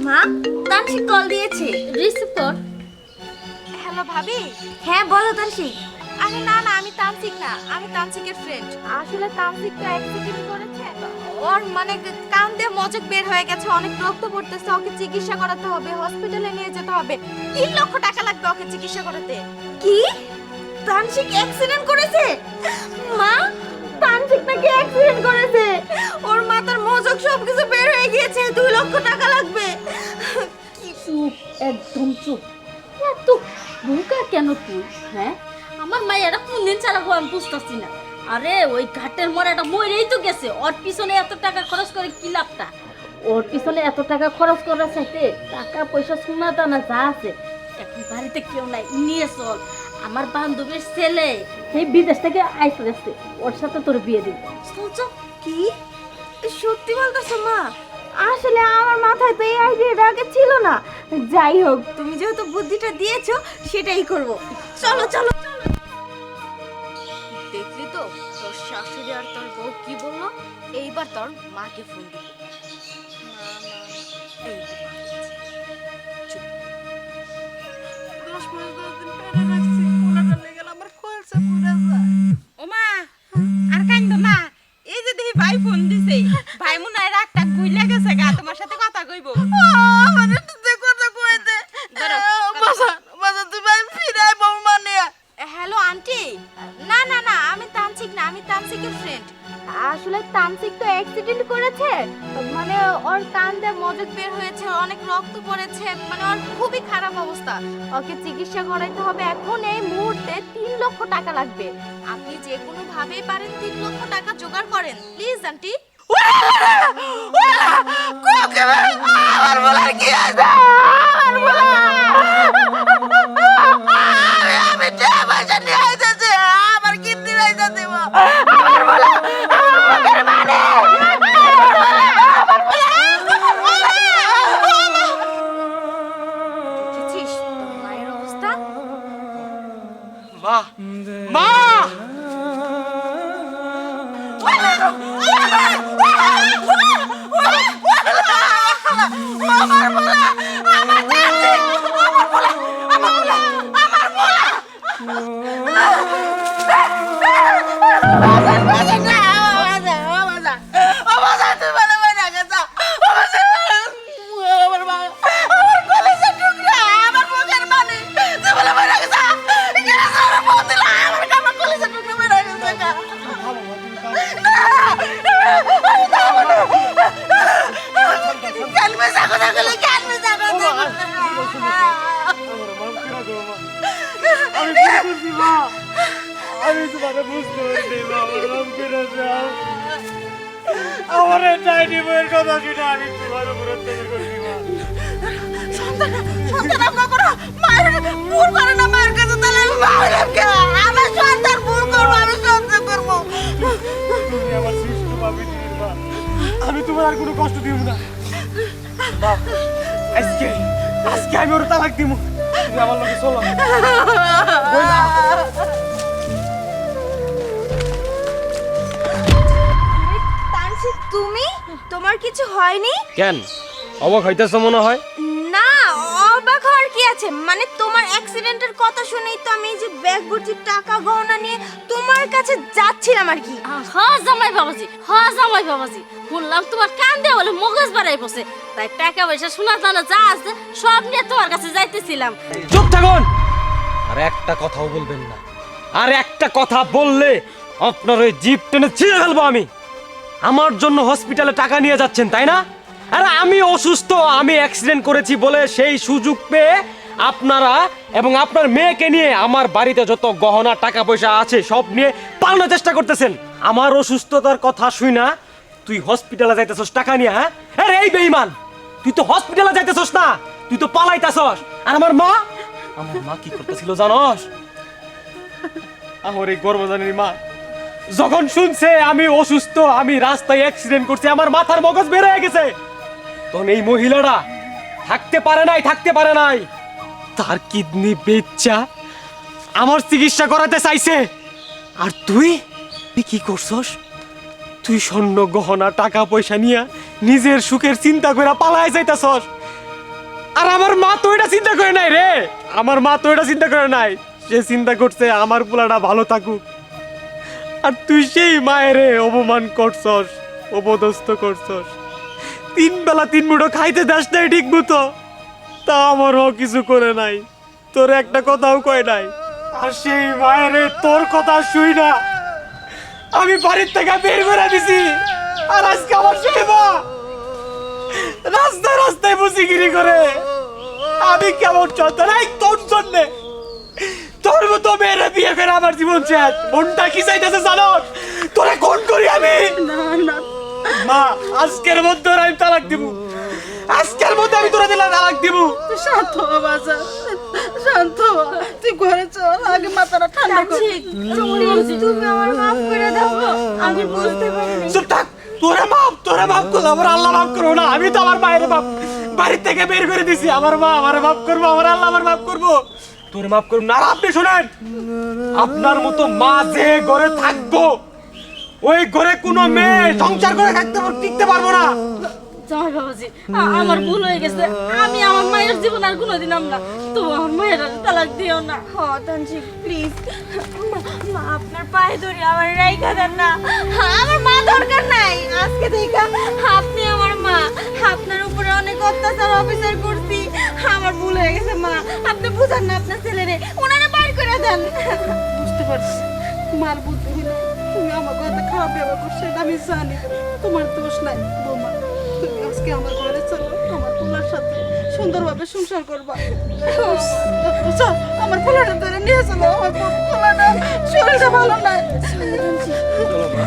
মা, তানসিক কল দিয়েছে, রিসিভ কর। হ্যালো ভাবি। হ্যাঁ বলো তানসিক। আরে না না, আমি তানসিক না, আমি তানসিকের ফ্রেন্ড। আসলে তানসিক তো অ্যাক্সিডেন্ট করেছে, ওর মানে কান দিয়ে মজক বের হয়ে গেছে, অনেক রক্ত পড়তেছে, ওকে চিকিৎসা করাতে হবে, হসপিটালে নিয়ে যেতে হবে। 3 লক্ষ টাকা লাগবে ওকে চিকিৎসা করাতে। কি? তানসিক অ্যাক্সিডেন্ট করেছে? মা, তানসিক নাকি অ্যাক্সিডেন্ট করেছে? ওর মাথার মজক সবকিছু বের হয়ে গিয়েছে, 2 লক্ষ টাকা লাগবে। চুপ, একদম চুপ। এত বোকা কেন তুই? হ্যাঁ, আমার মায়েরা কোনদিন চালাবো আমি বুঝতেছি না। আরে ওই ঘাটের মরাটা মরেই তো গেছে, ওর পিছনে এত টাকা খরচ করে কি লাভটা? ওর পিছনে এত টাকা খরচ করার চাইতে টাকা পয়সা সোনা দানা যা আছে এখন বাড়িতে কেউ নাই, নিয়ে চল। আমার বান্ধবীর ছেলে সেই বিদেশ থেকে আইসে যাচ্ছে, ওর সাথে তোর বিয়ে দিন। চল চল। কি সত্যি বলতেছো মা? আসলে আমার মাথায় তো এই আইডিয়াটা আগে ছিল না। যাই হোক, তুমি যেহেতু বুদ্ধিটা দিয়েছো সেটাই করব। চলো চলো চলো। দেখলি তো তোর শাশুড়ি আর তোর বউ কি বললো? এইবার তোর মাকে ফোন দিব। এই তো মা বলছে। চুপ। 10-15 দিন পেরে রাখছি, কোলাটা লেগে গেল, আমার খোলসা পুরা যায়। ওমা, আর কাইন্দো না। এই যে দেখি ভাই ফোন দিছে, ভাই মনে হয় রাগটা গুইলা গেছে গা, তোমার সাথে কথা কইবো। আমাদের তো কথা কইতে। বাসা বাসা তুই ভাই ফিরাই বউ মানে। Hello aunty. না না না, আমি তানসিক না, আমি তানসিকের ফ্রেন্ড। আসলে তানসিক তো অ্যাক্সিডেন্ট করেছে, মানে ওর কান দিয়ে মজক বের হয়েছে, অনেক রক্ত পড়েছে, মানে ওর খুবই খারাপ অবস্থা, ওকে চিকিৎসা করাইতে হবে। এখন এই মুহূর্তে 3 লক্ষ টাকা লাগবে। আপনি যে কোনো ভাবেই পারেন 3 লক্ষ টাকা জোগাড় করেন প্লিজ আন্টি। আমার বলার কি আছে? আমার বলা আমি টাকা পয়সা নিয়ে আইতেছি, আমার কিডনি পয়সা দিব। আমার বলা আমার মানে দেখেছিস তোর মায়ের অবস্থা? মা মা আমার বলা আমার তানসিক, আমার বলা আমার বলা আমার বলা আমি তোমাকে বুঝতে পারছি মা, আমার নাম কেটে যাও। আমার ডাইনি বইয়ের কথা শুনে আমি তোমার উপর অত্যাচার করছি মা। তুমি আমার সৃষ্ট ভাবি দিদির মা, আমি তোমার আর কোনো কষ্ট দিব না মা। আজকে আজকে আমি ওর তালাক দিব, তুমি আমার লগে চলো। তানসিক, তুমি? তোমার কিছু হয়নি? কেন অবাক হইতেছ মনে হয়? না, অবাক হওয়ার কি আছে? মানে তোমার অ্যাক্সিডেন্টের কথা শুনেই তো আমি এই যে ব্যাগ ভর্তি টাকা গহনা নিয়ে তোমার কাছে যাচ্ছিলাম আর কি। হ্যাঁ জামাই বাবাজি, হ্যাঁ জামাই বাবাজি, শুনলাম তোমার কান দিয়ে বলে মগজ বাড়াই বসে, তাই টাকা পয়সা সোনা দানা যা আছে সব নিয়ে তোমার কাছে যাইতেছিলাম। চুপ থাকুন, আর একটা কথাও বলবেন না। আর একটা কথা বললে আপনার ওই জিপ টেনে ছিঁড়ে ফেলবো আমি। আমার জন্য হসপিটালে টাকা নিয়ে যাচ্ছেন তাই না? আরে আমি অসুস্থ, আমি অ্যাক্সিডেন্ট করেছি বলে সেই সুযোগ পেয়ে আপনারা এবং আপনার মেয়েকে নিয়ে আমার বাড়িতে যত গহনা টাকা পয়সা আছে সব নিয়ে পালানোর চেষ্টা করতেছেন। আমার অসুস্থতার কথা শুই না তুই হসপিটালে যাইতেছস টাকা নিয়ে? হ্যাঁ, আরে এই বেঈমান, তুই তো হসপিটালে যাইতেছস না, তুই তো পালাইতেছস। আর আমার মা কি করতেছিল জানোস? আমার এই গর্ভধারিণী মা যখন শুনছে আমি অসুস্থ, আমি রাস্তায় অ্যাক্সিডেন্ট করছি, আমার মাথার মগজ বের হয়ে গেছে, তখন এই মহিলাটা থাকতে পারে নাই, তার কিডনি বেচা আমার চিকিৎসা করাতে চাইছে। আর তুই কি করছস? তুই স্বর্ণ গহনা টাকা পয়সা নিয়া নিজের সুখের চিন্তা করে পালায় যাইতাছস। আর আমার মা তো এটা চিন্তা করে নাই রে, আমার মা তো এটা চিন্তা করে নাই। সে চিন্তা করছে আমার পোলাটা ভালো থাকুক। আর তুই সেই মায়েরে অপমান করছস, অপদস্থ করছস। 3 বেলা 3 মুঠো খাইতে দাস নাই ঠিক মতো, তা আমারও কিছু করে নাই, তোর একটা কথাও কয় নাই। আর সেই মায়েরে তোর কথা শুই না আমি বাড়ির থেকে বের করে দিছি। আর আজকে আমার সেই মা রাস্তায় রাস্তায় বসিগিরি করে। আমি কেমন চলতে নাই তোর জন্যে, তোর মতো মেয়েরা বিয়ে করে আমার জীবন শেষ। মনটা কি চাইতেছে জানো? তোরে কোন করি আমি? না না মা, আজকের মধ্যে আমি তালাক দিব, আজকের মধ্যে আমি তোরা দিলে তালাক দিব। তুই শান্ত হ বাজা, শান্ত হ। তুই ঘরে চল, আগে মাথাটা ঠান্ডা কর। তানসিক, তুমি আমার মাফ করে দাও, আমি বুঝতে পারিনি। চুপ থাক, তোরা মাফ করো, আমার আল্লাহ মাফ করো না। আমি তো আমার মায়ের বাপ বাড়ির থেকে বের করে দিছি, আমার মা আমার মাফ করবো, আমার আল্লাহ আমার মাফ করবো, তোর মাফ করবো না। আর আপনি শোনেন, আপনার মতো মা যে ঘরে থাকবো ওই ঘরে কোনো মেয়ে সংসার করে টিকতে পারবো না। জামাই বাবাজি, আমার ভুল হয়ে গেছে। আমি আমার মায়ের জীবন আর কোনোদিন না। তো আমার মায়ের আর তালাক দিও না। তানসিক প্লিজ, মা আপনার পায়ে ধরে আমার রাইখা দেন না। আমার মা দরকার নাই, আজকে থেকে আপনি আমার মা। আপনার উপরে অনেক অত্যাচার অবিচার করছি, আমার ভুল হয়ে গেছে মা। আপনি বুঝান না আপনার ছেলেরে, ওনারা বাইর করে দেন। বুঝতে পারছি মার বুদ্ধি নাই, তুমি আমার কথা খারাপ ব্যবহার করছো, এটা আমি জানি। তোমার দোষ নাই বৌমা। তুমি আজকে আমার ঘরে চলো, আমার পোলার সাথে সুন্দরভাবে সংসার করবা। চল, আমার পোলাটা ধরে নিয়ে চলো। আমার পোলাটা শরীরটা ভালো নাই। চলো মা।